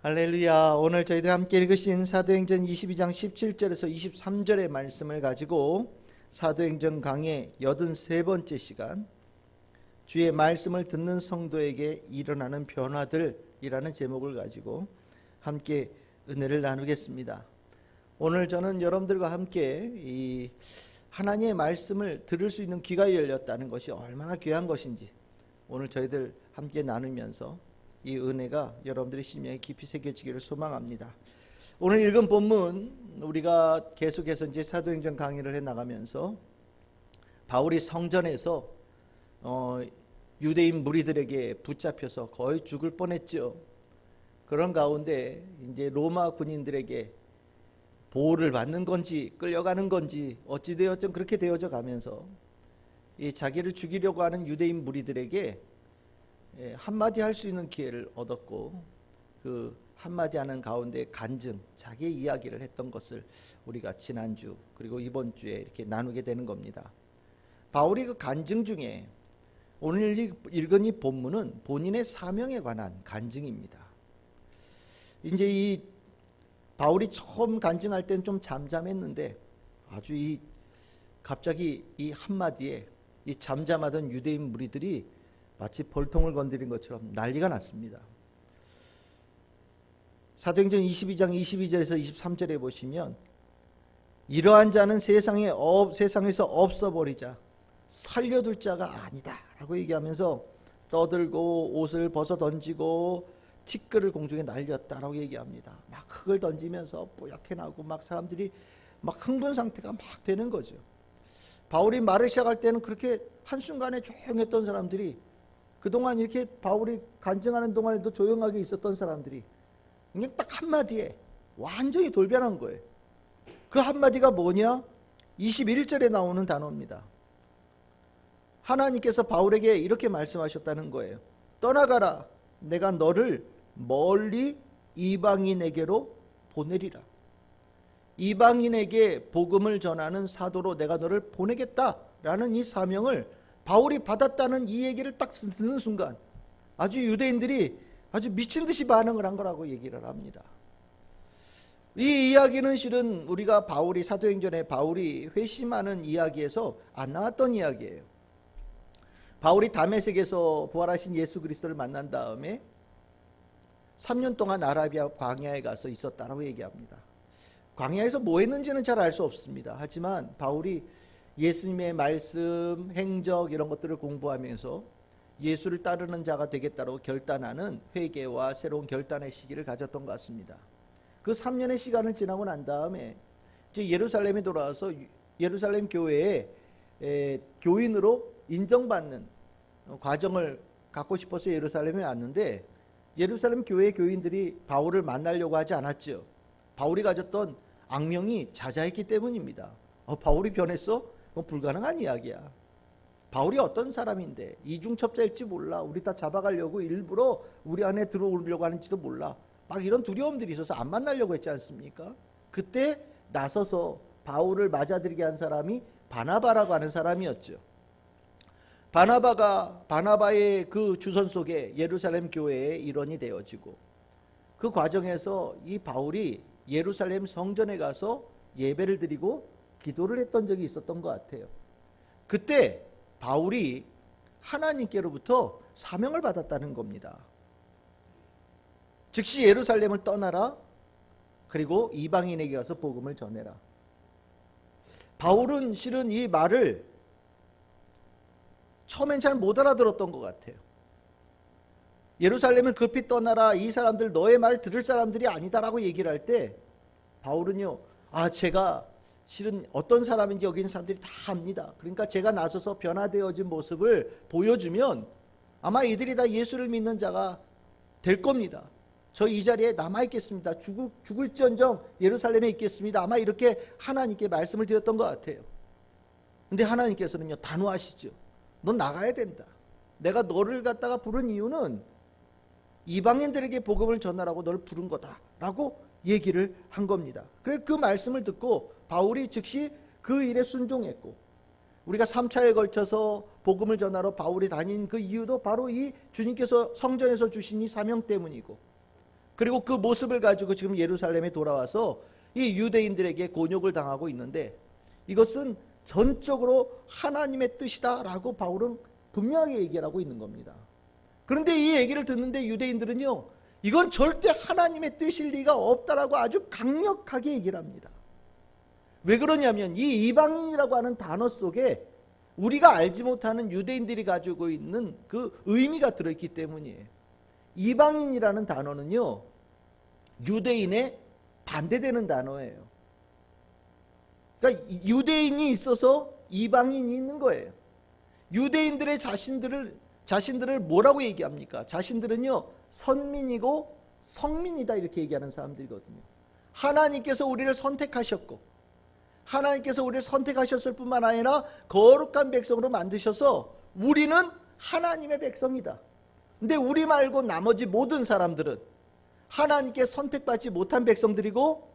할렐루야. 오늘 저희들 함께 읽으신 사도행전 22장 17절에서 23절의 말씀을 가지고 사도행전 강의 83번째 시간, 주의 말씀을 듣는 성도에게 일어나는 변화들이라는 제목을 가지고 함께 은혜를 나누겠습니다. 오늘 저는 여러분들과 함께 이 하나님의 말씀을 들을 수 있는 귀가 열렸다는 것이 얼마나 귀한 것인지 오늘 저희들 함께 나누면서 이 은혜가 여러분들의 심령에 깊이 새겨지기를 소망합니다. 오늘 읽은 본문, 우리가 계속해서 이제 사도행전 강의를 해 나가면서 바울이 성전에서 유대인 무리들에게 붙잡혀서 거의 죽을 뻔했죠. 그런 가운데 이제 로마 군인들에게 보호를 받는 건지 끌려가는 건지 어찌 되었든 그렇게 되어져 가면서 이 자기를 죽이려고 하는 유대인 무리들에게 한마디 할 수 있는 기회를 얻었고, 그 한마디 하는 가운데 간증, 자기의 이야기를 했던 것을 우리가 지난주 그리고 이번 주에 이렇게 나누게 되는 겁니다. 바울이 그 간증 중에 오늘 읽은 이 본문은 본인의 사명에 관한 간증입니다. 이제 이 바울이 처음 간증할 때는 좀 잠잠했는데 아주 갑자기 이 한마디에 이 잠잠하던 유대인 무리들이 마치 벌통을 건드린 것처럼 난리가 났습니다. 사도행전 22장 22절에서 23절에 보시면 이러한 자는 세상에서 없어버리자, 살려둘 자가 아니다 라고 얘기하면서 떠들고 옷을 벗어 던지고 티끌을 공중에 날렸다라고 얘기합니다. 막 흙을 던지면서 뽀얗게 나고 막 사람들이 막 흥분 상태가 막 되는 거죠. 바울이 말을 시작할 때는 그렇게 한순간에 조용했던 사람들이, 그동안 이렇게 바울이 간증하는 동안에도 조용하게 있었던 사람들이 그냥 딱 한마디에 완전히 돌변한 거예요. 그 한마디가 뭐냐? 21절에 나오는 단어입니다. 하나님께서 바울에게 이렇게 말씀하셨다는 거예요. 떠나가라. 내가 너를 멀리 이방인에게로 보내리라. 이방인에게 복음을 전하는 사도로 내가 너를 보내겠다라는 이 사명을 바울이 받았다는 이 얘기를 딱 듣는 순간 아주 유대인들이 아주 미친 듯이 반응을 한 거라고 얘기를 합니다. 이 이야기는 실은 우리가 바울이 사도행전에 바울이 회심하는 이야기에서 안 나왔던 이야기예요. 바울이 다메섹에서 부활하신 예수 그리스도를 만난 다음에 3년 동안 아라비아 광야에 가서 있었다라고 얘기합니다. 광야에서 뭐 했는지는 잘 알 수 없습니다. 하지만 바울이 예수님의 말씀, 행적 이런 것들을 공부하면서 예수를 따르는 자가 되겠다고 결단하는 회개와 새로운 결단의 시기를 가졌던 것 같습니다. 그 3년의 시간을 지나고 난 다음에 이제 예루살렘에 돌아와서 예루살렘 교회에 교인으로 인정받는 과정을 갖고 싶어서 예루살렘에 왔는데, 예루살렘 교회 교인들이 바울을 만나려고 하지 않았죠. 바울이 가졌던 악명이 자자했기 때문입니다. 바울이 변했어? 그건 불가능한 이야기야. 바울이 어떤 사람인데, 이중첩자일지 몰라, 우리 다 잡아가려고 일부러 우리 안에 들어오려고 하는지도 몰라, 막 이런 두려움들이 있어서 안 만나려고 했지 않습니까? 그때 나서서 바울을 맞아들이게 한 사람이 바나바라고 하는 사람이었죠. 바나바의 그 주선 속에 예루살렘 교회의 일원이 되어지고, 그 과정에서 이 바울이 예루살렘 성전에 가서 예배를 드리고 기도를 했던 적이 있었던 것 같아요. 그때 바울이 하나님께로부터 사명을 받았다는 겁니다. 즉시 예루살렘을 떠나라, 그리고 이방인에게 가서 복음을 전해라. 바울은 실은 이 말을 처음엔 잘 못 알아들었던 것 같아요. 예루살렘을 급히 떠나라, 이 사람들 너의 말 들을 사람들이 아니다라고 얘기를 할 때 바울은요, 제가 실은 어떤 사람인지 여기 있는 사람들이 다 압니다. 그러니까 제가 나서서 변화되어진 모습을 보여주면 아마 이들이 다 예수를 믿는 자가 될 겁니다. 저 이 자리에 남아있겠습니다. 죽을지언정 예루살렘에 있겠습니다. 아마 이렇게 하나님께 말씀을 드렸던 것 같아요. 근데 하나님께서는요, 단호하시죠. 넌 나가야 된다. 내가 너를 갖다가 부른 이유는 이방인들에게 복음을 전하라고 너를 부른 거다라고 얘기를 한 겁니다. 그래서 그 말씀을 듣고 바울이 즉시 그 일에 순종했고, 우리가 3차에 걸쳐서 복음을 전하러 바울이 다닌 그 이유도 바로 이 주님께서 성전에서 주신 이 사명 때문이고, 그리고 그 모습을 가지고 지금 예루살렘에 돌아와서 이 유대인들에게 곤욕을 당하고 있는데, 이것은 전적으로 하나님의 뜻이다라고 바울은 분명하게 얘기를 하고 있는 겁니다. 그런데 이 얘기를 듣는데 유대인들은요, 이건 절대 하나님의 뜻일 리가 없다라고 아주 강력하게 얘기를 합니다. 왜 그러냐면 이 이방인이라고 하는 단어 속에 우리가 알지 못하는 유대인들이 가지고 있는 그 의미가 들어있기 때문이에요. 이방인이라는 단어는요, 유대인에 반대되는 단어예요. 그러니까 유대인이 있어서 이방인이 있는 거예요. 유대인들의 자신들을 뭐라고 얘기합니까? 자신들은요, 선민이고 성민이다 이렇게 얘기하는 사람들이거든요. 하나님께서 우리를 선택하셨고, 하나님께서 우리를 선택하셨을 뿐만 아니라 거룩한 백성으로 만드셔서 우리는 하나님의 백성이다. 근데 우리 말고 나머지 모든 사람들은 하나님께 선택받지 못한 백성들이고,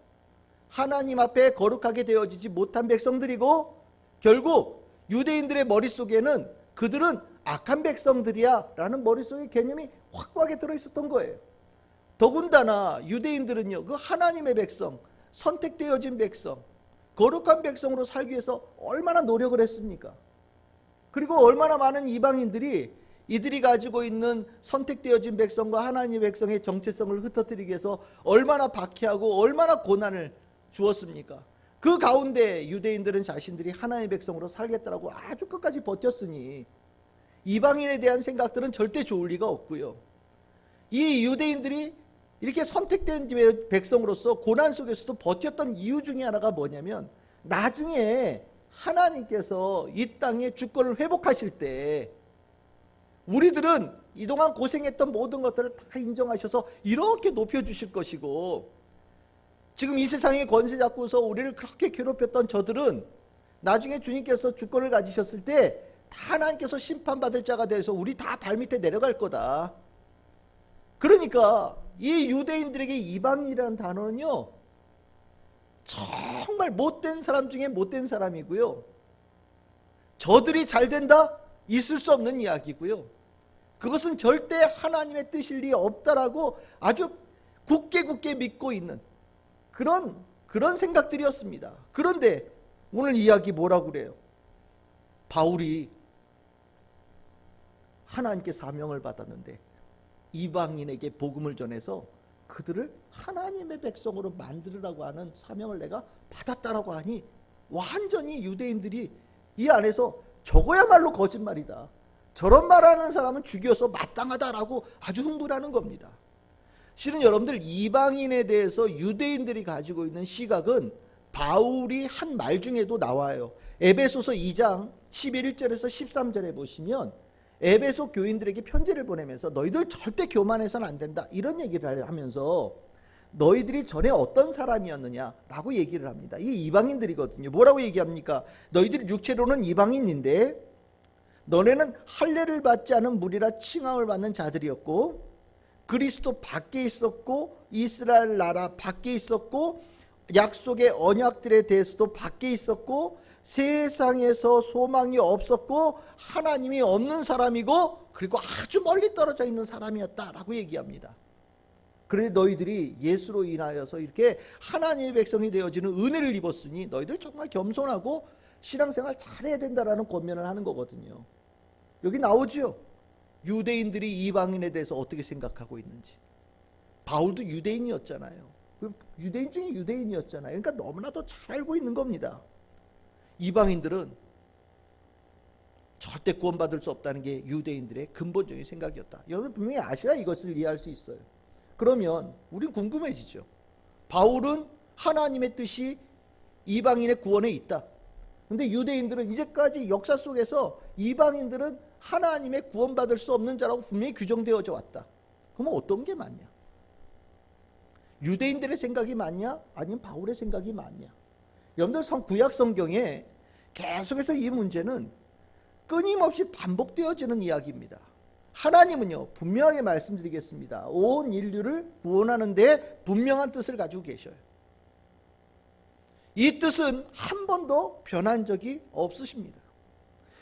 하나님 앞에 거룩하게 되어지지 못한 백성들이고, 결국 유대인들의 머릿속에는 그들은 악한 백성들이야 라는 머릿속에 개념이 확고하게 들어있었던 거예요. 더군다나 유대인들은요, 그 하나님의 백성, 선택되어진 백성, 거룩한 백성으로 살기 위해서 얼마나 노력을 했습니까? 그리고 얼마나 많은 이방인들이 이들이 가지고 있는 선택되어진 백성과 하나님의 백성의 정체성을 흩어뜨리기 위해서 얼마나 박해하고 얼마나 고난을 주었습니까? 그 가운데 유대인들은 자신들이 하나님의 백성으로 살겠다라고 아주 끝까지 버텼으니 이방인에 대한 생각들은 절대 좋을 리가 없고요. 이 유대인들이 이렇게 선택된 백성으로서 고난 속에서도 버텼던 이유 중에 하나가 뭐냐면, 나중에 하나님께서 이 땅에 주권을 회복하실 때 우리들은 이동안 고생했던 모든 것들을 다 인정하셔서 이렇게 높여주실 것이고, 지금 이 세상의 권세 잡고서 우리를 그렇게 괴롭혔던 저들은 나중에 주님께서 주권을 가지셨을 때 다 하나님께서 심판받을 자가 돼서 우리 다 발밑에 내려갈 거다. 그러니까 이 유대인들에게 이방인이라는 단어는요, 정말 못된 사람 중에 못된 사람이고요, 저들이 잘 된다? 있을 수 없는 이야기고요, 그것은 절대 하나님의 뜻일 리 없다라고 아주 굳게 믿고 있는 그런 생각들이었습니다. 그런데 오늘 이야기 뭐라고 그래요? 바울이 하나님께 사명을 받았는데 이방인에게 복음을 전해서 그들을 하나님의 백성으로 만들으라고 하는 사명을 내가 받았다라고 하니, 완전히 유대인들이 이 안에서 저거야말로 거짓말이다, 저런 말하는 사람은 죽여서 마땅하다라고 아주 흥분하는 겁니다. 실은 여러분들, 이방인에 대해서 유대인들이 가지고 있는 시각은 바울이 한 말 중에도 나와요. 에베소서 2장 11절에서 13절에 보시면 에베소 교인들에게 편지를 보내면서 너희들 절대 교만해서는 안 된다 이런 얘기를 하면서 너희들이 전에 어떤 사람이었느냐라고 얘기를 합니다. 이게 이방인들이거든요. 뭐라고 얘기합니까? 너희들이 육체로는 이방인인데 너네는 할례를 받지 않은 무리라 칭함을 받는 자들이었고, 그리스도 밖에 있었고, 이스라엘 나라 밖에 있었고, 약속의 언약들에 대해서도 밖에 있었고, 세상에서 소망이 없었고 하나님이 없는 사람이고, 그리고 아주 멀리 떨어져 있는 사람이었다라고 얘기합니다. 그런데 너희들이 예수로 인하여서 이렇게 하나님의 백성이 되어지는 은혜를 입었으니 너희들 정말 겸손하고 신앙생활 잘해야 된다라는 권면을 하는 거거든요. 여기 나오죠. 유대인들이 이방인에 대해서 어떻게 생각하고 있는지. 바울도 유대인이었잖아요. 유대인 중에 유대인이었잖아요. 그러니까 너무나도 잘 알고 있는 겁니다. 이방인들은 절대 구원받을 수 없다는 게 유대인들의 근본적인 생각이었다. 여러분 분명히 아셔야 이것을 이해할 수 있어요. 그러면 우린 궁금해지죠. 바울은 하나님의 뜻이 이방인의 구원에 있다. 근데 유대인들은 이제까지 역사 속에서 이방인들은 하나님의 구원받을 수 없는 자라고 분명히 규정되어져 왔다. 그러면 어떤 게 맞냐? 유대인들의 생각이 맞냐? 아니면 바울의 생각이 맞냐? 여러분들 구약 성경에 계속해서 이 문제는 끊임없이 반복되어지는 이야기입니다. 하나님은요, 분명하게 말씀드리겠습니다. 온 인류를 구원하는 데 분명한 뜻을 가지고 계셔요. 이 뜻은 한 번도 변한 적이 없으십니다.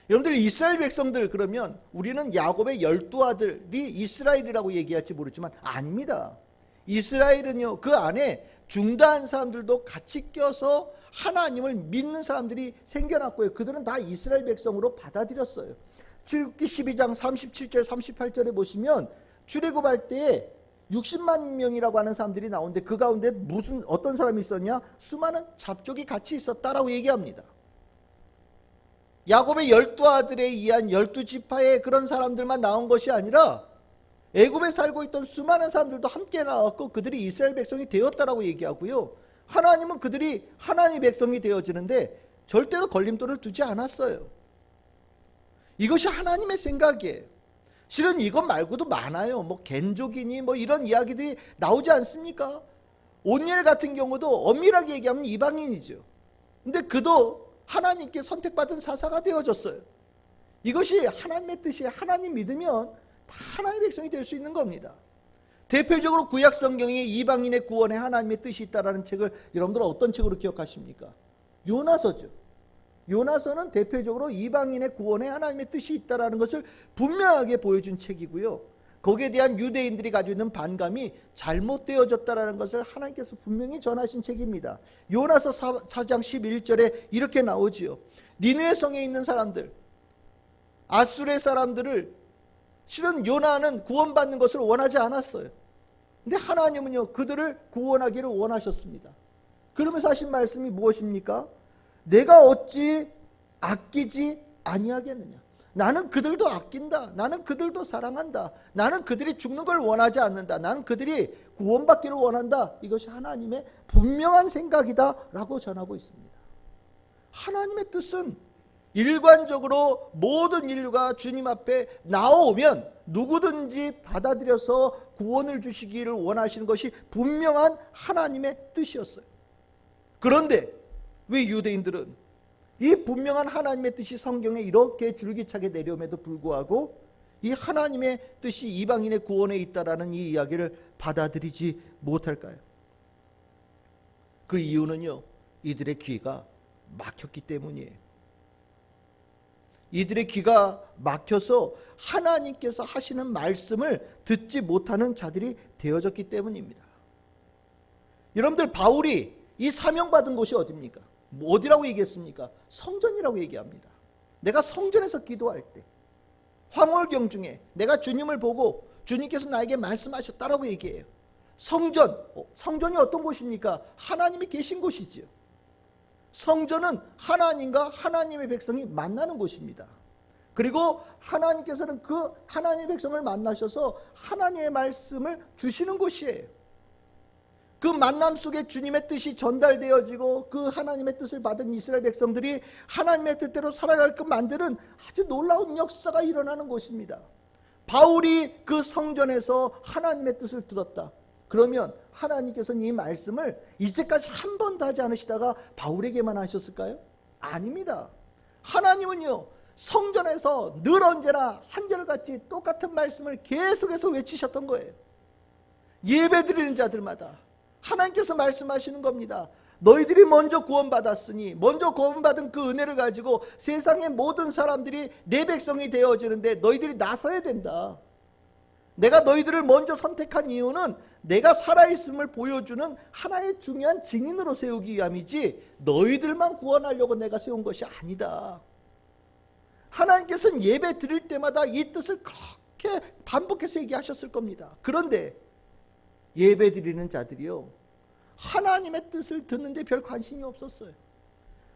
여러분들 이스라엘 백성들 그러면 우리는 야곱의 12 아들이 이스라엘이라고 얘기할지 모르지만 아닙니다. 이스라엘은요, 그 안에 중다한 사람들도 같이 껴서 하나님을 믿는 사람들이 생겨났고요. 그들은 다 이스라엘 백성으로 받아들였어요. 출애굽기 12장 37절 38절에 보시면 출애굽할 때에 60만 명이라고 하는 사람들이 나오는데 그 가운데 어떤 사람이 있었냐? 수많은 잡족이 같이 있었다라고 얘기합니다. 야곱의 12아들에 의한 12지파의 그런 사람들만 나온 것이 아니라 애굽에 살고 있던 수많은 사람들도 함께 나왔고 그들이 이스라엘 백성이 되었다라고 얘기하고요. 하나님은 그들이 하나님의 백성이 되어지는데 절대로 걸림돌을 두지 않았어요. 이것이 하나님의 생각이에요. 실은 이것 말고도 많아요. 뭐 겐족이니 뭐 이런 이야기들이 나오지 않습니까? 온니엘 같은 경우도 엄밀하게 얘기하면 이방인이죠. 근데 그도 하나님께 선택받은 사사가 되어졌어요. 이것이 하나님의 뜻이에요. 하나님 믿으면 다 하나님의 백성이 될 수 있는 겁니다. 대표적으로 구약 성경에 이방인의 구원에 하나님의 뜻이 있다라는 책을 여러분들은 어떤 책으로 기억하십니까? 요나서죠. 요나서는 대표적으로 이방인의 구원에 하나님의 뜻이 있다라는 것을 분명하게 보여준 책이고요. 거기에 대한 유대인들이 가지고 있는 반감이 잘못되어졌다라는 것을 하나님께서 분명히 전하신 책입니다. 요나서 4장 11절에 이렇게 나오지요. 니느웨 성에 있는 사람들, 아수르의 사람들을 실은 요나는 구원받는 것을 원하지 않았어요. 근데 하나님은요, 그들을 구원하기를 원하셨습니다. 그러면서 하신 말씀이 무엇입니까? 내가 어찌 아끼지 아니하겠느냐. 나는 그들도 아낀다. 나는 그들도 사랑한다. 나는 그들이 죽는 걸 원하지 않는다. 나는 그들이 구원받기를 원한다. 이것이 하나님의 분명한 생각이다 라고 전하고 있습니다. 하나님의 뜻은 일관적으로 모든 인류가 주님 앞에 나오면 누구든지 받아들여서 구원을 주시기를 원하시는 것이 분명한 하나님의 뜻이었어요. 그런데 왜 유대인들은 이 분명한 하나님의 뜻이 성경에 이렇게 줄기차게 내려옴에도 불구하고 이 하나님의 뜻이 이방인의 구원에 있다라는 이 이야기를 받아들이지 못할까요? 그 이유는요, 이들의 귀가 막혔기 때문이에요. 이들의 귀가 막혀서 하나님께서 하시는 말씀을 듣지 못하는 자들이 되어졌기 때문입니다. 여러분들, 바울이 이 사명받은 곳이 어디입니까? 어디라고 얘기했습니까? 성전이라고 얘기합니다. 내가 성전에서 기도할 때 황홀경 중에 내가 주님을 보고 주님께서 나에게 말씀하셨다라고 얘기해요. 성전이 어떤 곳입니까? 하나님이 계신 곳이지요. 성전은 하나님과 하나님의 백성이 만나는 곳입니다. 그리고 하나님께서는 그 하나님의 백성을 만나셔서 하나님의 말씀을 주시는 곳이에요. 그 만남 속에 주님의 뜻이 전달되어지고 그 하나님의 뜻을 받은 이스라엘 백성들이 하나님의 뜻대로 살아가게끔 만드는 아주 놀라운 역사가 일어나는 곳입니다. 바울이 그 성전에서 하나님의 뜻을 들었다. 그러면 하나님께서는 이 말씀을 이제까지 한 번도 하지 않으시다가 바울에게만 하셨을까요? 아닙니다. 하나님은요, 성전에서 늘 언제나 한결같이 똑같은 말씀을 계속해서 외치셨던 거예요. 예배드리는 자들마다 하나님께서 말씀하시는 겁니다. 너희들이 먼저 구원받았으니, 먼저 구원받은 그 은혜를 가지고 세상의 모든 사람들이 내 백성이 되어지는데 너희들이 나서야 된다. 내가 너희들을 먼저 선택한 이유는 내가 살아있음을 보여주는 하나의 중요한 증인으로 세우기 위함이지 너희들만 구원하려고 내가 세운 것이 아니다. 하나님께서는 예배 드릴 때마다 이 뜻을 그렇게 반복해서 얘기하셨을 겁니다. 그런데 예배 드리는 자들이요, 하나님의 뜻을 듣는데 별 관심이 없었어요.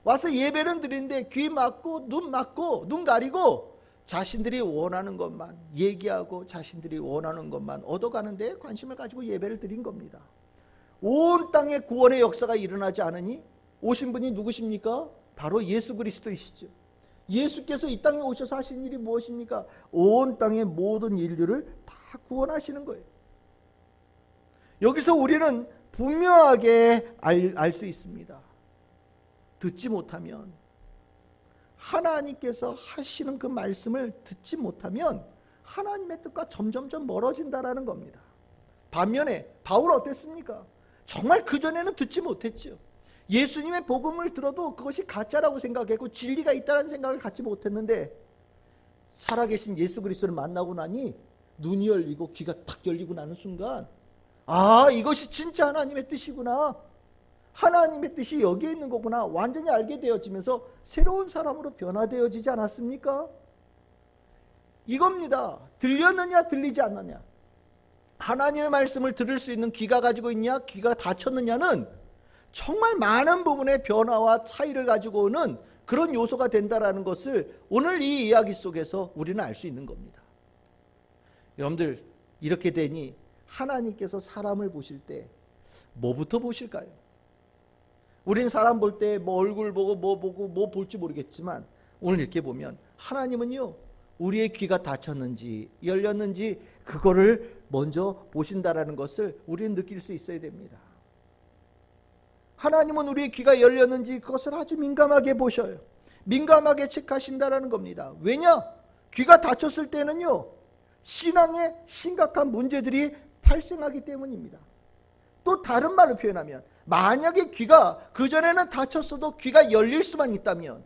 와서 예배는 드리는데 귀 막고 눈 가리고 자신들이 원하는 것만 얘기하고 자신들이 원하는 것만 얻어가는 데 관심을 가지고 예배를 드린 겁니다. 온 땅에 구원의 역사가 일어나지 않으니 오신 분이 누구십니까? 바로 예수 그리스도이시죠. 예수께서 이 땅에 오셔서 하신 일이 무엇입니까? 온 땅의 모든 인류를 다 구원하시는 거예요. 여기서 우리는 분명하게 알 수 있습니다. 듣지 못하면, 하나님께서 하시는 그 말씀을 듣지 못하면 하나님의 뜻과 점점점 멀어진다라는 겁니다. 반면에 바울 어땠습니까? 정말 그전에는 듣지 못했죠. 예수님의 복음을 들어도 그것이 가짜라고 생각했고 진리가 있다는 생각을 갖지 못했는데 살아계신 예수 그리스도를 만나고 나니 눈이 열리고 귀가 탁 열리고 나는 순간 아, 이것이 진짜 하나님의 뜻이구나. 하나님의 뜻이 여기에 있는 거구나. 완전히 알게 되어지면서 새로운 사람으로 변화되어지지 않았습니까? 이겁니다. 들렸느냐 들리지 않느냐. 하나님의 말씀을 들을 수 있는 귀가 가지고 있냐, 귀가 닫혔느냐는 정말 많은 부분의 변화와 차이를 가지고 오는 그런 요소가 된다라는 것을 오늘 이 이야기 속에서 우리는 알 수 있는 겁니다. 여러분들, 이렇게 되니 하나님께서 사람을 보실 때 뭐부터 보실까요? 우린 사람 볼 때 뭐 얼굴 보고 뭐 볼지 모르겠지만 오늘 이렇게 보면 하나님은요, 우리의 귀가 닫혔는지 열렸는지 그거를 먼저 보신다라는 것을 우리는 느낄 수 있어야 됩니다. 하나님은 우리의 귀가 열렸는지 그것을 아주 민감하게 보셔요. 민감하게 체크하신다라는 겁니다. 왜냐? 귀가 닫혔을 때는요, 신앙에 심각한 문제들이 발생하기 때문입니다. 또 다른 말로 표현하면, 만약에 귀가 그전에는 닫혔어도 귀가 열릴 수만 있다면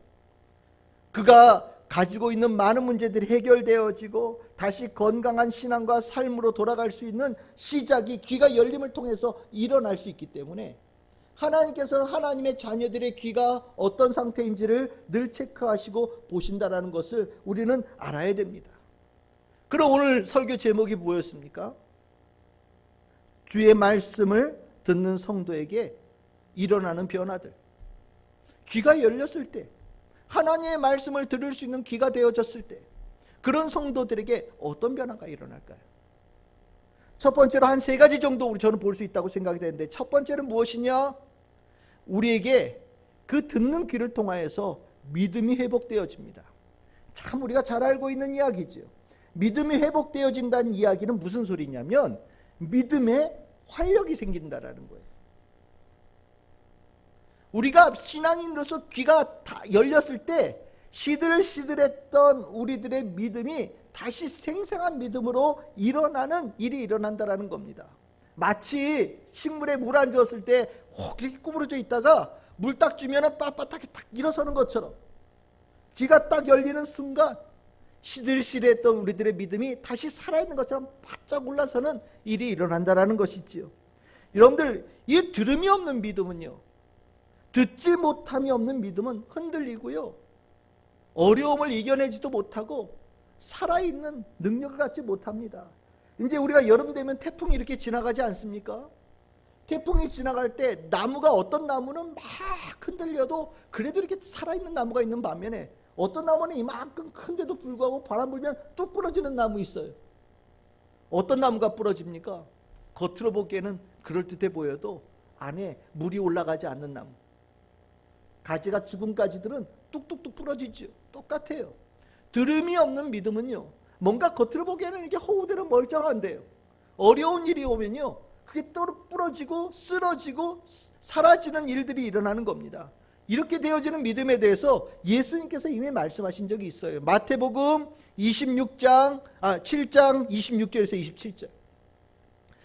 그가 가지고 있는 많은 문제들이 해결되어지고 다시 건강한 신앙과 삶으로 돌아갈 수 있는 시작이 귀가 열림을 통해서 일어날 수 있기 때문에 하나님께서는 하나님의 자녀들의 귀가 어떤 상태인지를 늘 체크하시고 보신다는 것을 우리는 알아야 됩니다. 그럼 오늘 설교 제목이 뭐였습니까? 주의 말씀을 듣는 성도에게 일어나는 변화들. 귀가 열렸을 때, 하나님의 말씀을 들을 수 있는 귀가 되어졌을 때 그런 성도들에게 어떤 변화가 일어날까요? 첫 번째로 한 세 가지 정도 저는 볼 수 있다고 생각이 되는데, 첫 번째는 무엇이냐? 우리에게 그 듣는 귀를 통하여서 믿음이 회복되어집니다. 참 우리가 잘 알고 있는 이야기죠. 믿음이 회복되어진다는 이야기는 무슨 소리냐면 믿음의 활력이 생긴다라는 거예요. 우리가 신앙인으로서 귀가 다 열렸을 때 시들시들했던 우리들의 믿음이 다시 생생한 믿음으로 일어나는 일이 일어난다라는 겁니다. 마치 식물에 물 안 주었을 때 이렇게 구부러져 있다가 물 딱 주면 빳빳하게 딱 일어서는 것처럼 귀가 딱 열리는 순간 시들시들했던 우리들의 믿음이 다시 살아있는 것처럼 바짝 올라서는 일이 일어난다라는 것이지요. 여러분들, 이 들음이 없는 믿음은요, 듣지 못함이 없는 믿음은 흔들리고요, 어려움을 이겨내지도 못하고 살아있는 능력을 갖지 못합니다. 이제 우리가 여름 되면 태풍이 이렇게 지나가지 않습니까? 태풍이 지나갈 때 나무가, 어떤 나무는 막 흔들려도 그래도 이렇게 살아있는 나무가 있는 반면에 어떤 나무는 이만큼 큰데도 불구하고 바람 불면 뚝 부러지는 나무 있어요. 어떤 나무가 부러집니까? 겉으로 보기에는 그럴듯해 보여도 안에 물이 올라가지 않는 나무, 가지가 죽은 가지들은 뚝뚝뚝 부러지죠. 똑같아요. 들음이 없는 믿음은요, 뭔가 겉으로 보기에는 이게 허우대로 멀쩡한데요, 어려운 일이 오면요 그게 또 부러지고 쓰러지고 사라지는 일들이 일어나는 겁니다. 이렇게 되어지는 믿음에 대해서 예수님께서 이미 말씀하신 적이 있어요. 마태복음 7장 26절에서 27절.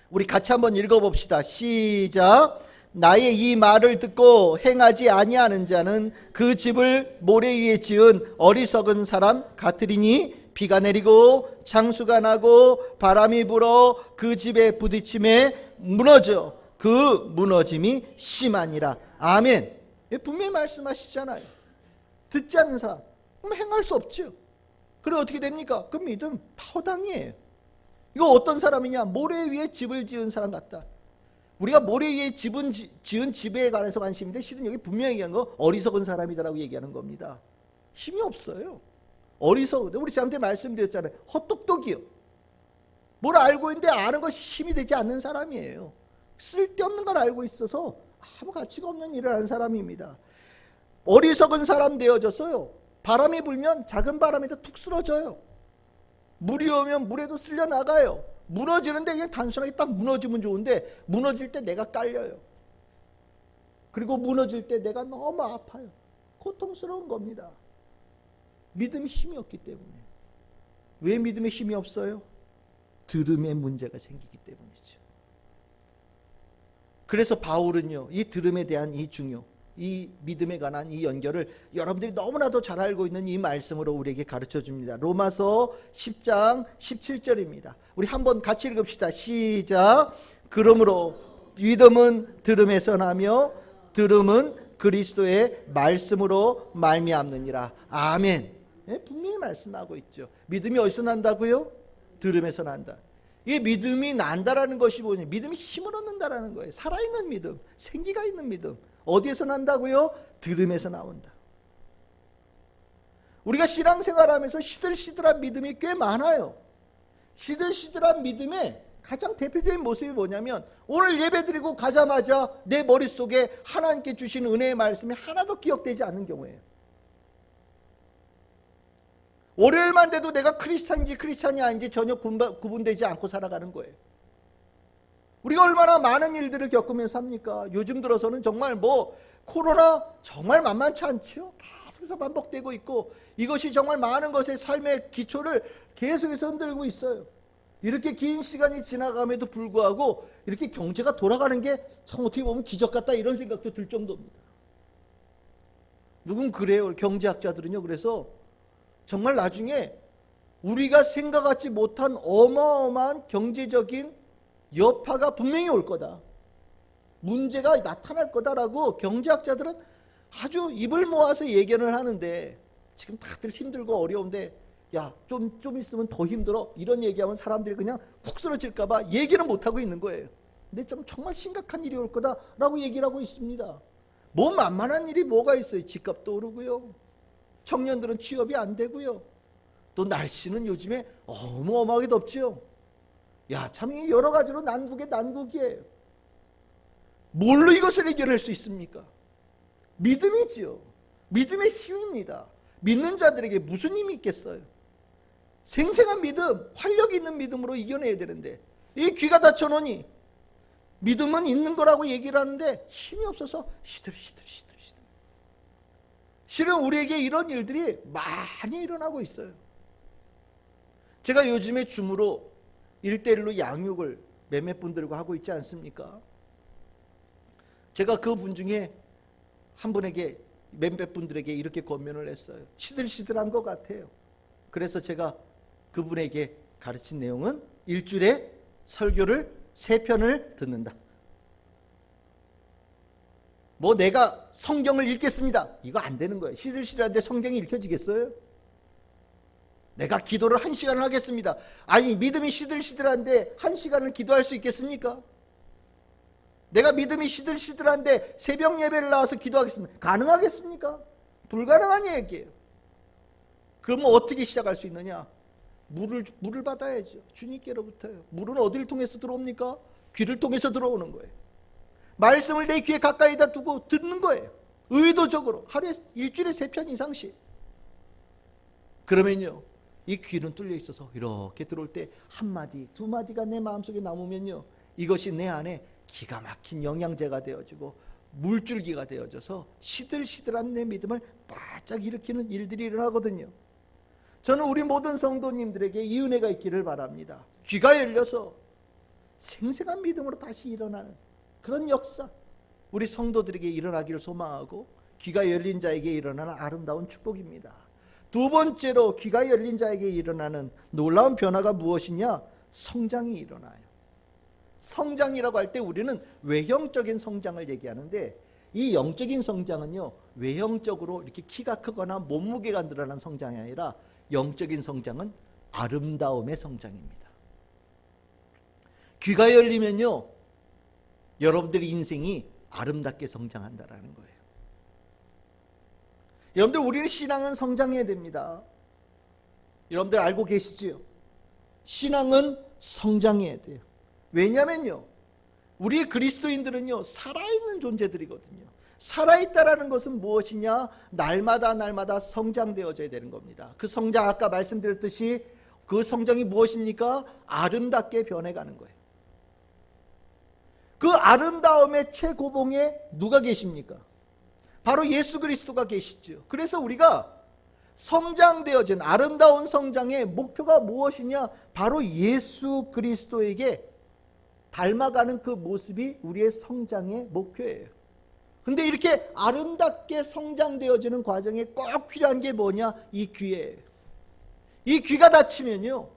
우리 같이 한번 읽어봅시다. 시작. 나의 이 말을 듣고 행하지 아니하는 자는 그 집을 모래 위에 지은 어리석은 사람 같으리니 비가 내리고 창수가 나고 바람이 불어 그 집에 부딪힘에 무너져 그 무너짐이 심하니라. 아멘. 분명히 말씀하시잖아요. 듣지 않는 사람, 그럼 행할 수 없죠. 그래 어떻게 됩니까? 그 믿음 파워당이에요. 이거 어떤 사람이냐? 모래 위에 집을 지은 사람 같다. 우리가 모래 위에 지은 집에 관해서 관심인데 실은 여기 분명히 얘기한 거 어리석은 사람이다라고 얘기하는 겁니다. 힘이 없어요. 어리석은데, 우리 저한테 말씀드렸잖아요. 헛똑똑이요. 뭘 알고 있는데 아는 것이 힘이 되지 않는 사람이에요. 쓸데없는 걸 알고 있어서 아무 가치가 없는 일을 하는 사람입니다. 어리석은 사람 되어져서요, 바람이 불면 작은 바람에도 툭 쓰러져요. 물이 오면 물에도 쓸려 나가요. 무너지는데 그냥 단순하게 딱 무너지면 좋은데 무너질 때 내가 깔려요. 그리고 무너질 때 내가 너무 아파요. 고통스러운 겁니다. 믿음이 힘이 없기 때문에. 왜 믿음에 힘이 없어요? 들음에 문제가 생기기 때문이죠. 그래서 바울은요, 이 들음에 대한 이 중요, 이 믿음에 관한 이 연결을 여러분들이 너무나도 잘 알고 있는 이 말씀으로 우리에게 가르쳐 줍니다. 로마서 10장 17절입니다. 우리 한번 같이 읽읍시다. 시작. 그러므로 믿음은 들음에서 나며 들음은 그리스도의 말씀으로 말미암느니라. 아멘. 예, 분명히 말씀하고 있죠. 믿음이 어디서 난다고요? 들음에서 난다. 이 믿음이 난다라는 것이 뭐냐? 믿음이 힘을 얻는다라는 거예요. 살아있는 믿음, 생기가 있는 믿음. 어디에서 난다고요? 들음에서 나온다. 우리가 신앙생활하면서 시들시들한 믿음이 꽤 많아요. 시들시들한 믿음의 가장 대표적인 모습이 뭐냐면 오늘 예배드리고 가자마자 내 머릿속에 하나님께 주신 은혜의 말씀이 하나도 기억되지 않는 경우예요. 월요일만 돼도 내가 크리스찬인지 크리스찬이 아닌지 전혀 구분되지 않고 살아가는 거예요. 우리가 얼마나 많은 일들을 겪으면서 삽니까? 요즘 들어서는 정말 코로나 정말 만만치 않죠? 계속해서 반복되고 있고 이것이 정말 많은 것의 삶의 기초를 계속해서 흔들고 있어요. 이렇게 긴 시간이 지나감에도 불구하고 이렇게 경제가 돌아가는 게 참 어떻게 보면 기적 같다 이런 생각도 들 정도입니다. 누군 그래요. 경제학자들은요. 그래서 정말 나중에 우리가 생각하지 못한 어마어마한 경제적인 여파가 분명히 올 거다. 문제가 나타날 거다라고 경제학자들은 아주 입을 모아서 예견을 하는데 지금 다들 힘들고 어려운데 야, 좀 있으면 더 힘들어. 이런 얘기하면 사람들이 그냥 푹 쓰러질까봐 얘기는 못하고 있는 거예요. 근데 좀 정말 심각한 일이 올 거다라고 얘기를 하고 있습니다. 뭐 만만한 일이 뭐가 있어요. 집값도 오르고요. 청년들은 취업이 안 되고요. 또 날씨는 요즘에 어마어마하게 덥죠. 야, 참 여러 가지로 난국의 난국이에요. 뭘로 이것을 해결할 수 있습니까? 믿음이지요. 믿음의 힘입니다. 믿는 자들에게 무슨 힘이 있겠어요? 생생한 믿음, 활력 있는 믿음으로 이겨내야 되는데 이 귀가 닫혀놓으니 믿음은 있는 거라고 얘기를 하는데 힘이 없어서 시들시들. 실은 우리에게 이런 일들이 많이 일어나고 있어요. 제가 요즘에 줌으로 1:1로 양육을 몇몇 분들과 하고 있지 않습니까? 제가 그 분 중에 한 분에게 몇몇 분들에게 이렇게 권면을 했어요. 시들시들한 것 같아요. 그래서 제가 그분에게 가르친 내용은 일주일에 설교를 3편을 듣는다. 내가 성경을 읽겠습니다. 이거 안 되는 거예요. 시들시들한데 성경이 읽혀지겠어요? 내가 기도를 1시간을 하겠습니다. 아니, 믿음이 시들시들한데 1시간을 기도할 수 있겠습니까? 내가 믿음이 시들시들한데 새벽 예배를 나와서 기도하겠습니다. 가능하겠습니까? 불가능한 얘기예요. 그러면 어떻게 시작할 수 있느냐? 물을 받아야죠. 주님께로부터요. 물은 어디를 통해서 들어옵니까? 귀를 통해서 들어오는 거예요. 말씀을 내 귀에 가까이다 두고 듣는 거예요. 의도적으로 하루에 일주일에 3편 이상씩. 그러면요, 이 귀는 뚫려 있어서 이렇게 들어올 때 한마디, 두마디가 내 마음속에 남으면요, 이것이 내 안에 기가 막힌 영양제가 되어지고 물줄기가 되어져서 시들시들한 내 믿음을 바짝 일으키는 일들이 일어나거든요. 저는 우리 모든 성도님들에게 이 은혜가 있기를 바랍니다. 귀가 열려서 생생한 믿음으로 다시 일어나는 그런 역사, 우리 성도들에게 일어나기를 소망하고 귀가 열린 자에게 일어나는 아름다운 축복입니다. 두 번째로 귀가 열린 자에게 일어나는 놀라운 변화가 무엇이냐? 성장이 일어나요. 성장이라고 할 때 우리는 외형적인 성장을 얘기하는데 이 영적인 성장은요, 외형적으로 이렇게 키가 크거나 몸무게가 늘어난 성장이 아니라 영적인 성장은 아름다움의 성장입니다. 귀가 열리면요, 여러분들의 인생이 아름답게 성장한다라는 거예요. 여러분들, 우리는 신앙은 성장해야 됩니다. 여러분들 알고 계시지요? 신앙은 성장해야 돼요. 왜냐면요, 우리 그리스도인들은요, 살아있는 존재들이거든요. 살아있다라는 것은 무엇이냐? 날마다 성장되어져야 되는 겁니다. 그 성장, 아까 말씀드렸듯이 그 성장이 무엇입니까? 아름답게 변해가는 거예요. 그 아름다움의 최고봉에 누가 계십니까? 바로 예수 그리스도가 계시죠. 그래서 우리가 성장되어진 아름다운 성장의 목표가 무엇이냐? 바로 예수 그리스도에게 닮아가는 그 모습이 우리의 성장의 목표예요. 근데 이렇게 아름답게 성장되어지는 과정에 꼭 필요한 게 뭐냐? 이 귀예요. 이 귀가 닫히면요,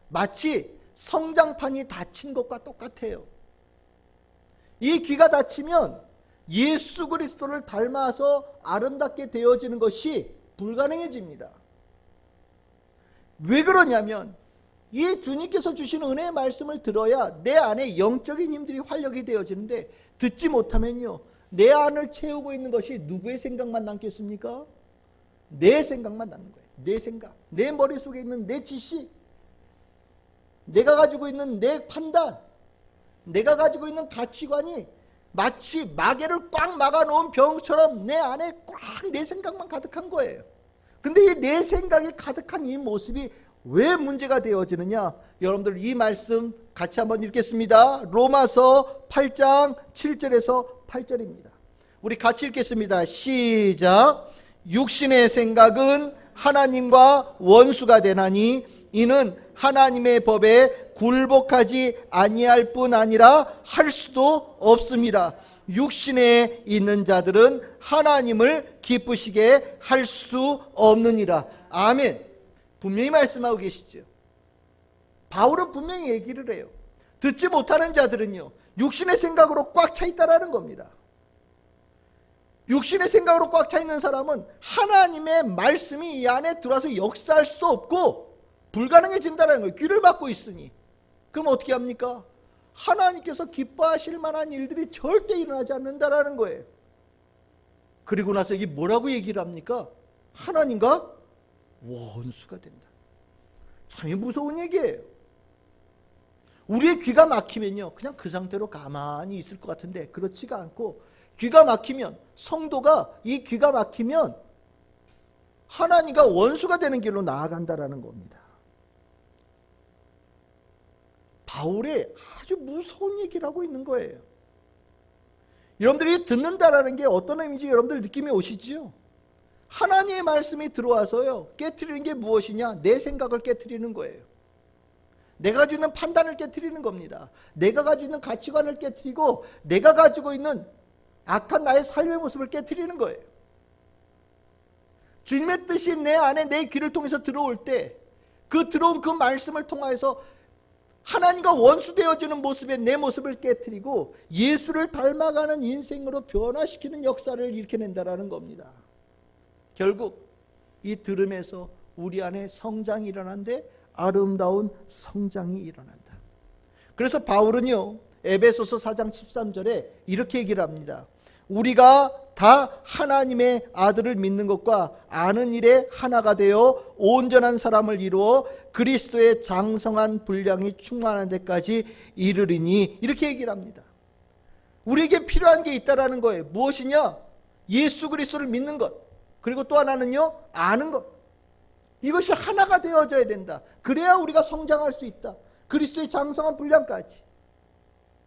마치 성장판이 닫힌 것과 똑같아요. 이 귀가 닫히면 예수 그리스도를 닮아서 아름답게 되어지는 것이 불가능해집니다. 왜 그러냐면 이 주님께서 주신 은혜의 말씀을 들어야 내 안에 영적인 힘들이 활력이 되어지는데, 듣지 못하면요, 내 안을 채우고 있는 것이 누구의 생각만 남겠습니까? 내 생각만 남는 거예요. 내 생각, 내 머릿속에 있는 내 지식, 내가 가지고 있는 내 판단, 내가 가지고 있는 가치관이 마치 마개를 꽉 막아놓은 병처럼 내 안에 꽉 내 생각만 가득한 거예요. 근데 이 내 생각이 가득한 이 모습이 왜 문제가 되어지느냐? 여러분들 이 말씀 같이 한번 읽겠습니다. 로마서 8장 7절에서 8절입니다. 우리 같이 읽겠습니다. 시작. 육신의 생각은 하나님과 원수가 되나니 이는 하나님의 법에 굴복하지 아니할 뿐 아니라 할 수도 없습니다. 육신에 있는 자들은 하나님을 기쁘시게 할 수 없느니라. 아멘. 분명히 말씀하고 계시죠. 바울은 분명히 얘기를 해요. 듣지 못하는 자들은요, 육신의 생각으로 꽉 차 있다라는 겁니다. 육신의 생각으로 꽉 차 있는 사람은 하나님의 말씀이 이 안에 들어와서 역사할 수도 없고 불가능해진다는 거예요. 귀를 막고 있으니. 그럼 어떻게 합니까? 하나님께서 기뻐하실 만한 일들이 절대 일어나지 않는다라는 거예요. 그리고 나서 이게 뭐라고 얘기를 합니까? 하나님과 원수가 된다. 참 무서운 얘기예요. 우리의 귀가 막히면요, 그냥 그 상태로 가만히 있을 것 같은데 그렇지가 않고, 귀가 막히면, 성도가 이 귀가 막히면 하나님과 원수가 되는 길로 나아간다라는 겁니다. 바울이 아주 무서운 얘기를 하고 있는 거예요. 여러분들이 듣는다라는 게 어떤 의미인지 여러분들 느낌이 오시지요? 하나님의 말씀이 들어와서요, 깨트리는 게 무엇이냐? 내 생각을 깨트리는 거예요. 내가 가지고 있는 판단을 깨트리는 겁니다. 내가 가지고 있는 가치관을 깨트리고, 내가 가지고 있는 악한 나의 삶의 모습을 깨트리는 거예요. 주님의 뜻이 내 안에 내 귀를 통해서 들어올 때, 그 들어온 그 말씀을 통해서 하나님과 원수되어지는 모습의 내 모습을 깨트리고 예수를 닮아가는 인생으로 변화시키는 역사를 일으켜낸다라는 겁니다. 결국 이 들음에서 우리 안에 성장이 일어나는데 아름다운 성장이 일어난다. 그래서 바울은요, 에베소서 4장 13절에 이렇게 얘기를 합니다. 우리가 다 하나님의 아들을 믿는 것과 아는 일에 하나가 되어 온전한 사람을 이루어 그리스도의 장성한 분량이 충만한 데까지 이르리니, 이렇게 얘기를 합니다. 우리에게 필요한 게 있다라는 거예요. 무엇이냐? 예수 그리스도를 믿는 것, 그리고 또 하나는요, 아는 것. 이것이 하나가 되어져야 된다. 그래야 우리가 성장할 수 있다. 그리스도의 장성한 분량까지,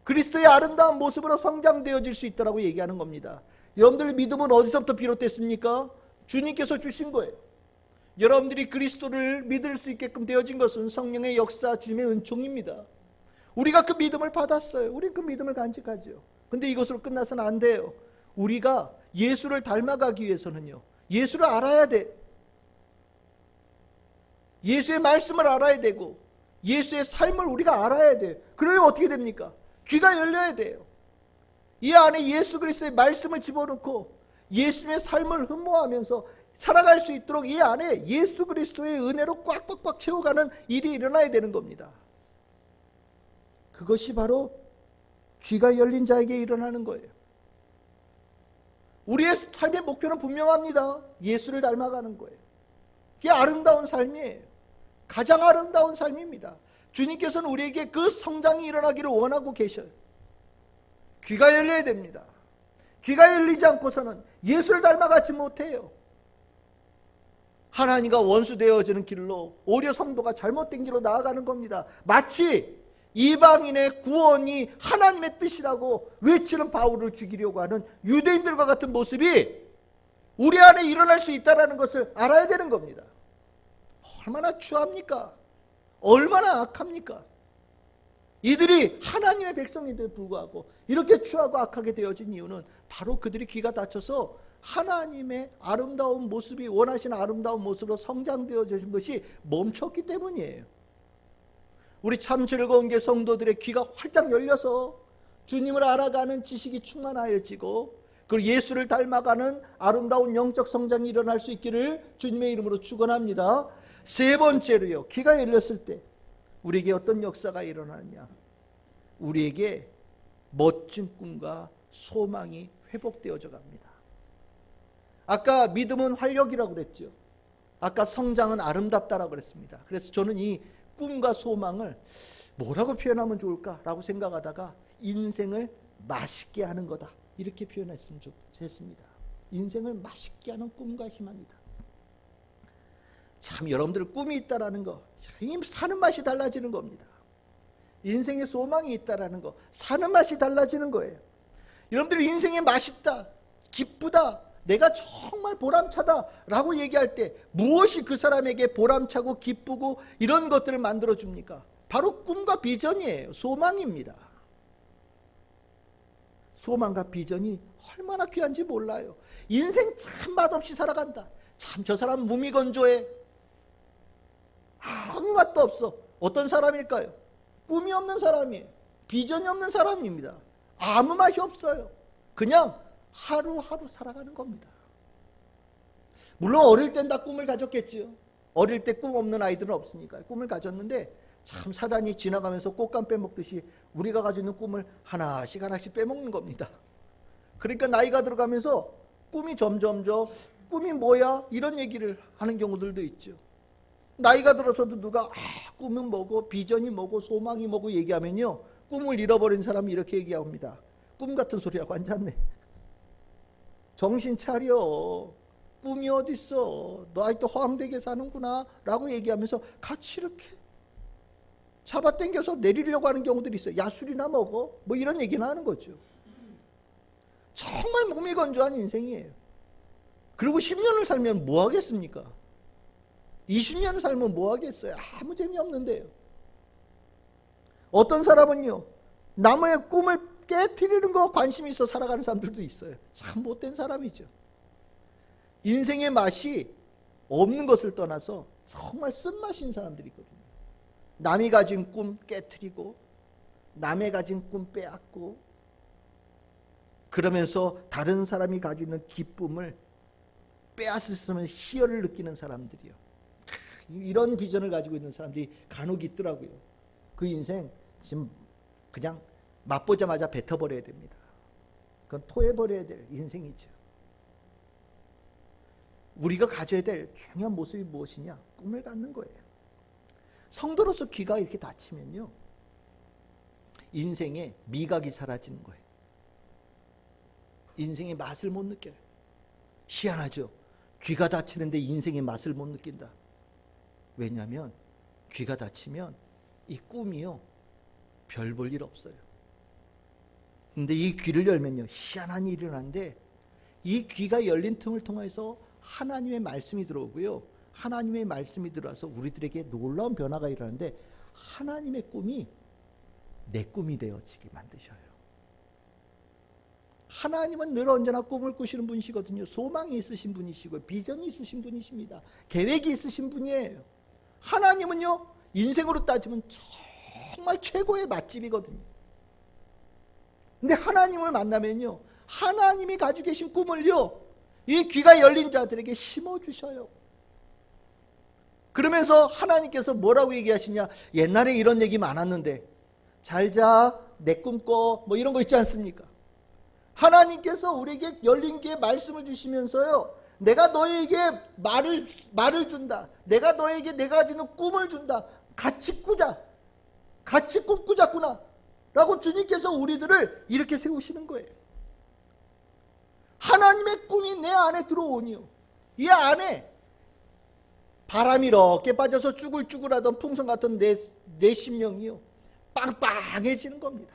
그리스도의 아름다운 모습으로 성장되어질 수 있다라고 얘기하는 겁니다. 여러분들의 믿음은 어디서부터 비롯됐습니까? 주님께서 주신 거예요. 여러분들이 그리스도를 믿을 수 있게끔 되어진 것은 성령의 역사, 주님의 은총입니다. 우리가 그 믿음을 받았어요. 우리는 그 믿음을 간직하죠. 근데 이것으로 끝나서는 안 돼요. 우리가 예수를 닮아가기 위해서는요, 예수를 알아야 돼. 예수의 말씀을 알아야 되고 예수의 삶을 우리가 알아야 돼요. 그러면 어떻게 됩니까? 귀가 열려야 돼요. 이 안에 예수 그리스도의 말씀을 집어넣고 예수의 삶을 흠모하면서 살아갈 수 있도록 이 안에 예수 그리스도의 은혜로 꽉꽉꽉 채워가는 일이 일어나야 되는 겁니다. 그것이 바로 귀가 열린 자에게 일어나는 거예요. 우리의 삶의 목표는 분명합니다. 예수를 닮아가는 거예요. 그게 아름다운 삶이에요. 가장 아름다운 삶입니다. 주님께서는 우리에게 그 성장이 일어나기를 원하고 계셔요. 귀가 열려야 됩니다. 귀가 열리지 않고서는 예수를 닮아가지 못해요. 하나님과 원수되어지는 길로, 오히려 성도가 잘못된 길로 나아가는 겁니다. 마치 이방인의 구원이 하나님의 뜻이라고 외치는 바울을 죽이려고 하는 유대인들과 같은 모습이 우리 안에 일어날 수 있다는 것을 알아야 되는 겁니다. 얼마나 추합니까? 얼마나 악합니까? 이들이 하나님의 백성인데도 불구하고 이렇게 추하고 악하게 되어진 이유는 바로 그들이 귀가 닫혀서 하나님의 아름다운 모습이, 원하시는 아름다운 모습으로 성장되어진 것이 멈췄기 때문이에요. 우리 참 즐거운 게 성도들의 귀가 활짝 열려서 주님을 알아가는 지식이 충만하여지고 그리고 예수를 닮아가는 아름다운 영적 성장이 일어날 수 있기를 주님의 이름으로 축원합니다. 세 번째로요, 귀가 열렸을 때 우리에게 어떤 역사가 일어나느냐, 우리에게 멋진 꿈과 소망이 회복되어져 갑니다. 아까 믿음은 활력이라고 그랬죠. 아까 성장은 아름답다라고 그랬습니다. 그래서 저는 이 꿈과 소망을 뭐라고 표현하면 좋을까라고 생각하다가 인생을 맛있게 하는 거다, 이렇게 표현했으면 좋겠습니다. 인생을 맛있게 하는 꿈과 희망이다. 참, 여러분들 꿈이 있다라는 거, 사는 맛이 달라지는 겁니다. 인생에 소망이 있다라는 거, 사는 맛이 달라지는 거예요. 여러분들 인생에 맛있다, 기쁘다, 내가 정말 보람차다라고 얘기할 때 무엇이 그 사람에게 보람차고 기쁘고 이런 것들을 만들어줍니까? 바로 꿈과 비전이에요. 소망입니다. 소망과 비전이 얼마나 귀한지 몰라요. 인생 참 맛없이 살아간다. 참, 저 사람 무미건조해. 아무 맛도 없어. 어떤 사람일까요? 꿈이 없는 사람이에요. 비전이 없는 사람입니다. 아무 맛이 없어요. 그냥 하루하루 살아가는 겁니다. 물론 어릴 땐 다 꿈을 가졌겠지요. 어릴 때 꿈 없는 아이들은 없으니까 꿈을 가졌는데, 참 사단이 지나가면서 꽃감 빼먹듯이 우리가 가지고 있는 꿈을 하나씩 하나씩 빼먹는 겁니다. 그러니까 나이가 들어가면서 꿈이 점점점, 꿈이 뭐야? 이런 얘기를 하는 경우들도 있죠. 나이가 들어서도 누가 꿈은 뭐고 비전이 뭐고 소망이 뭐고 얘기하면요, 꿈을 잃어버린 사람이 이렇게 얘기합니다. 꿈 같은 소리하고 앉았네. 정신 차려. 꿈이 어딨어. 너 아직도 허황되게 사는구나 라고 얘기하면서 같이 이렇게 잡아당겨서 내리려고 하는 경우들이 있어요. 야, 술이나 먹어. 뭐 이런 얘기는 하는 거죠. 정말 몸이 건조한 인생이에요. 그리고 10년을 살면 뭐 하겠습니까? 20년을 살면 뭐 하겠어요? 아무 재미없는데요. 어떤 사람은요, 남의 꿈을 깨트리는 거 관심이 있어 살아가는 사람들도 있어요. 참 못된 사람이죠. 인생의 맛이 없는 것을 떠나서 정말 쓴맛인 사람들이 있거든요. 남이 가진 꿈 깨트리고 남의 가진 꿈 빼앗고 그러면서 다른 사람이 가지고 있는 기쁨을 빼앗으면 희열을 느끼는 사람들이요. 이런 비전을 가지고 있는 사람들이 간혹 있더라고요. 그 인생 지금 그냥 맛보자마자 뱉어버려야 됩니다. 그건 토해버려야 될 인생이죠. 우리가 가져야 될 중요한 모습이 무엇이냐? 꿈을 갖는 거예요. 성도로서 귀가 이렇게 닫히면요, 인생의 미각이 사라지는 거예요. 인생의 맛을 못 느껴요. 희한하죠? 귀가 닫히는데 인생의 맛을 못 느낀다. 왜냐하면 귀가 닫히면 이 꿈이요, 별 볼 일 없어요. 근데 이 귀를 열면요, 희한한 일이 일어나는데, 이 귀가 열린 틈을 통해서 하나님의 말씀이 들어오고요, 하나님의 말씀이 들어와서 우리들에게 놀라운 변화가 일어나는데, 하나님의 꿈이 내 꿈이 되어지게 만드셔요. 하나님은 늘 언제나 꿈을 꾸시는 분이시거든요. 소망이 있으신 분이시고 비전이 있으신 분이십니다. 계획이 있으신 분이에요. 하나님은요, 인생으로 따지면 정말 최고의 맛집이거든요. 근데 하나님을 만나면요, 하나님이 가지고 계신 꿈을요, 이 귀가 열린 자들에게 심어주셔요. 그러면서 하나님께서 뭐라고 얘기하시냐? 옛날에 이런 얘기 많았는데 잘 자, 내 꿈 꿔, 뭐 이런 거 있지 않습니까? 하나님께서 우리에게 열린 귀에 말씀을 주시면서요, 내가 너에게 말을 준다. 내가 너에게 내가 가지는 꿈을 준다. 같이 꾸자. 같이 꿈꾸자꾸나 라고 주님께서 우리들을 이렇게 세우시는 거예요. 하나님의 꿈이 내 안에 들어오니요, 이 안에 바람이 이렇게 빠져서 쭈글쭈글하던 풍선 같은 내 심령이요, 빵빵해지는 겁니다.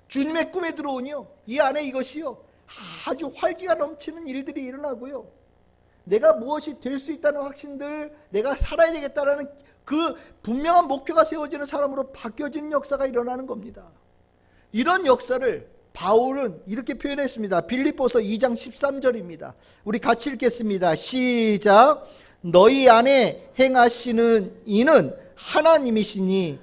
주님의 꿈에 들어오니요, 이 안에 이것이요, 아주 활기가 넘치는 일들이 일어나고요, 내가 무엇이 될 수 있다는 확신들, 내가 살아야 되겠다라는 그 분명한 목표가 세워지는 사람으로 바뀌어지는 역사가 일어나는 겁니다. 이런 역사를 바울은 이렇게 표현했습니다. 빌립보서 2장 13절입니다. 우리 같이 읽겠습니다. 시작. 너희 안에 행하시는 이는 하나님이시니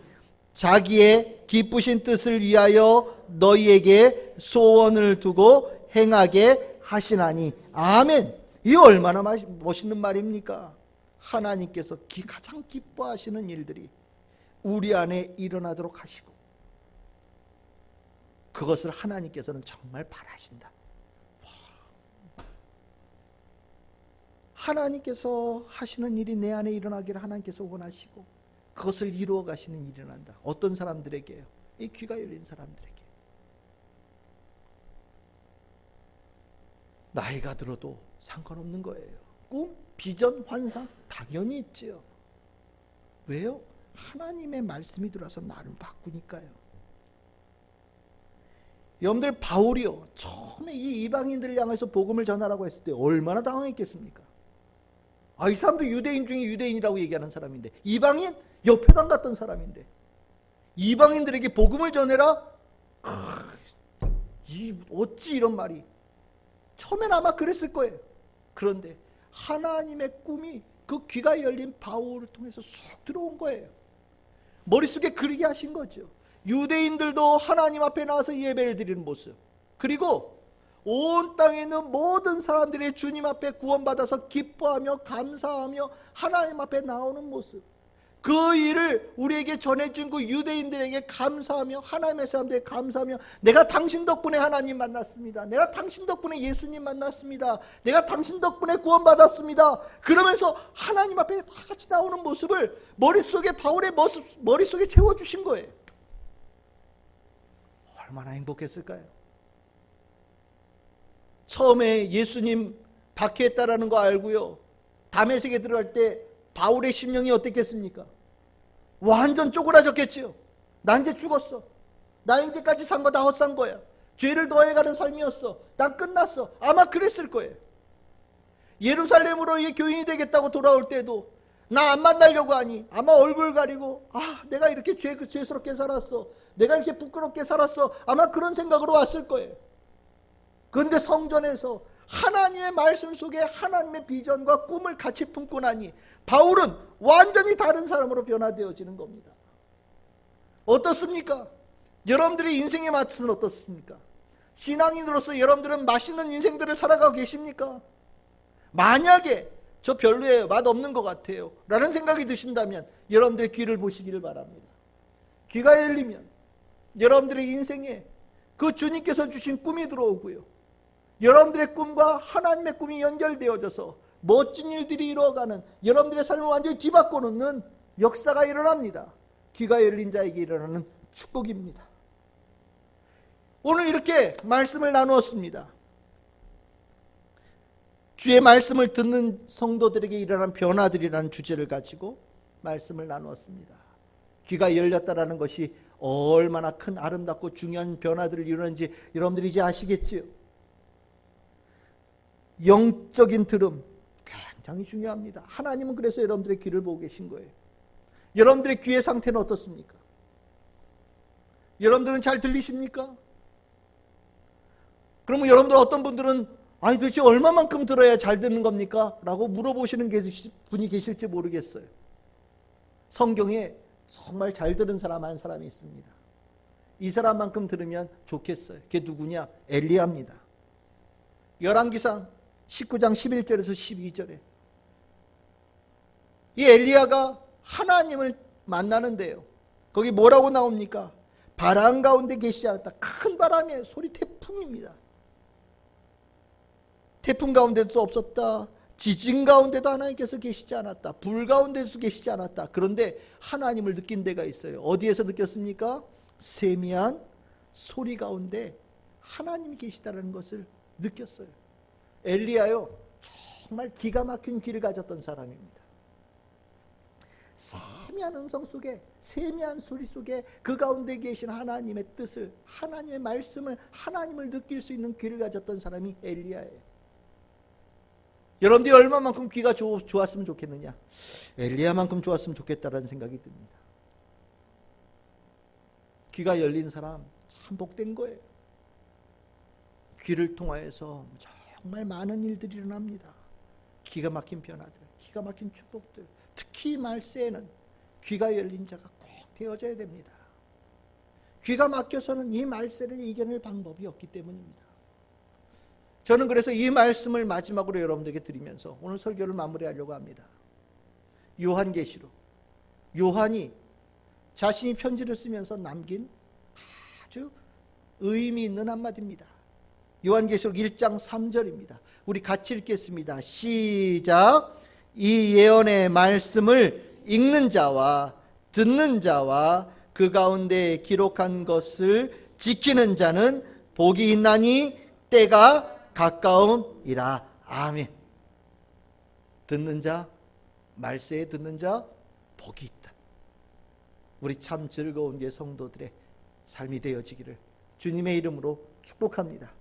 자기의 기쁘신 뜻을 위하여 너희에게 소원을 두고 행하게 하시나니. 아멘. 이 얼마나 멋있는 말입니까? 하나님께서 가장 기뻐하시는 일들이 우리 안에 일어나도록 하시고, 그것을 하나님께서는 정말 바라신다. 하나님께서 하시는 일이 내 안에 일어나기를 하나님께서 원하시고, 그것을 이루어 가시는 일이 일어난다. 어떤 사람들에게요? 이 귀가 열린 사람들에게. 나이가 들어도 상관없는 거예요. 꿈, 비전, 환상 당연히 있지요. 왜요? 하나님의 말씀이 들어와서 나를 바꾸니까요. 여러분들, 바울이요, 처음에 이 이방인들을 향해서 복음을 전하라고 했을 때 얼마나 당황했겠습니까? 이 사람도 유대인 중에 유대인이라고 얘기하는 사람인데, 이방인? 옆에당 갔던 사람인데, 이방인들에게 복음을 전해라? 어찌 이런 말이. 처음엔 아마 그랬을 거예요. 그런데 하나님의 꿈이 그 귀가 열린 바울을 통해서 쑥 들어온 거예요. 머릿속에 그리게 하신 거죠. 유대인들도 하나님 앞에 나와서 예배를 드리는 모습, 그리고 온 땅에 있는 모든 사람들이 주님 앞에 구원받아서 기뻐하며 감사하며 하나님 앞에 나오는 모습, 그 일을 우리에게 전해준 그 유대인들에게 감사하며, 하나님의 사람들에게 감사하며, 내가 당신 덕분에 하나님 만났습니다, 내가 당신 덕분에 예수님 만났습니다, 내가 당신 덕분에 구원받았습니다, 그러면서 하나님 앞에 다 같이 나오는 모습을 머릿속에, 바울의 모습 머릿속에 채워주신 거예요. 얼마나 행복했을까요? 처음에 예수님 박해했다라는 거 알고요, 다메섹에 들어갈 때 바울의 심령이 어땠겠습니까? 완전 쪼그라졌겠지요. 난 이제 죽었어. 나 이제까지 산 거 다 헛산 거야. 죄를 더해가는 삶이었어. 난 끝났어. 아마 그랬을 거예요. 예루살렘으로 이 교인이 되겠다고 돌아올 때도 나 안 만나려고 하니 아마 얼굴 가리고, 내가 이렇게 죄스럽게 살았어, 내가 이렇게 부끄럽게 살았어, 아마 그런 생각으로 왔을 거예요. 그런데 성전에서 하나님의 말씀 속에 하나님의 비전과 꿈을 같이 품고 나니 바울은 완전히 다른 사람으로 변화되어지는 겁니다. 어떻습니까? 여러분들의 인생의 맛은 어떻습니까? 신앙인으로서 여러분들은 맛있는 인생들을 살아가고 계십니까? 만약에 저 별로예요, 맛없는 것 같아요 라는 생각이 드신다면 여러분들의 귀를 보시기를 바랍니다. 귀가 열리면 여러분들의 인생에 그 주님께서 주신 꿈이 들어오고요, 여러분들의 꿈과 하나님의 꿈이 연결되어져서 멋진 일들이 이루어가는, 여러분들의 삶을 완전히 뒤바꿔놓는 역사가 일어납니다. 귀가 열린 자에게 일어나는 축복입니다. 오늘 이렇게 말씀을 나누었습니다. 주의 말씀을 듣는 성도들에게 일어난 변화들이라는 주제를 가지고 말씀을 나누었습니다. 귀가 열렸다라는 것이 얼마나 큰 아름답고 중요한 변화들을 이루는지 여러분들이 이제 아시겠지요? 영적인 들음 굉장히 중요합니다. 하나님은 그래서 여러분들의 귀를 보고 계신 거예요. 여러분들의 귀의 상태는 어떻습니까? 여러분들은 잘 들리십니까? 그러면 여러분들 어떤 분들은 도대체 얼마만큼 들어야 잘 듣는 겁니까? 라고 물어보시는 분이 계실지 모르겠어요. 성경에 정말 잘 들은 사람 한 사람이 있습니다. 이 사람만큼 들으면 좋겠어요. 그게 누구냐? 엘리야입니다. 열왕기상 19장 11절에서 12절에 이 엘리야가 하나님을 만나는데요, 거기 뭐라고 나옵니까? 바람 가운데 계시지 않았다. 큰 바람의 소리, 태풍입니다. 태풍 가운데도 없었다. 지진 가운데도 하나님께서 계시지 않았다. 불 가운데도 계시지 않았다. 그런데 하나님을 느낀 데가 있어요. 어디에서 느꼈습니까? 세미한 소리 가운데 하나님이 계시다는 것을 느꼈어요. 엘리야요, 정말 기가 막힌 귀를 가졌던 사람입니다. 세미한 음성 속에, 세미한 소리 속에 그 가운데 계신 하나님의 뜻을, 하나님의 말씀을, 하나님을 느낄 수 있는 귀를 가졌던 사람이 엘리야예요. 여러분들이 얼마만큼 귀가 좋았으면 좋겠느냐? 엘리야만큼 좋았으면 좋겠다라는 생각이 듭니다. 귀가 열린 사람 참 복된 거예요. 귀를 통하여서 정말 많은 일들이 일어납니다. 기가 막힌 변화들, 기가 막힌 축복들, 특히 말세에는 귀가 열린 자가 꼭 되어져야 됩니다. 귀가 막혀서는 이 말세를 이겨낼 방법이 없기 때문입니다. 저는 그래서 이 말씀을 마지막으로 여러분들에게 드리면서 오늘 설교를 마무리하려고 합니다. 요한계시록, 요한이 자신이 편지를 쓰면서 남긴 아주 의미 있는 한마디입니다. 요한계시록 1장 3절입니다. 우리 같이 읽겠습니다. 시작. 이 예언의 말씀을 읽는 자와 듣는 자와 그 가운데 기록한 것을 지키는 자는 복이 있나니 때가 가까움이라. 아멘. 듣는 자, 말세에 듣는 자 복이 있다. 우리 참 즐거운 예 성도들의 삶이 되어지기를 주님의 이름으로 축복합니다.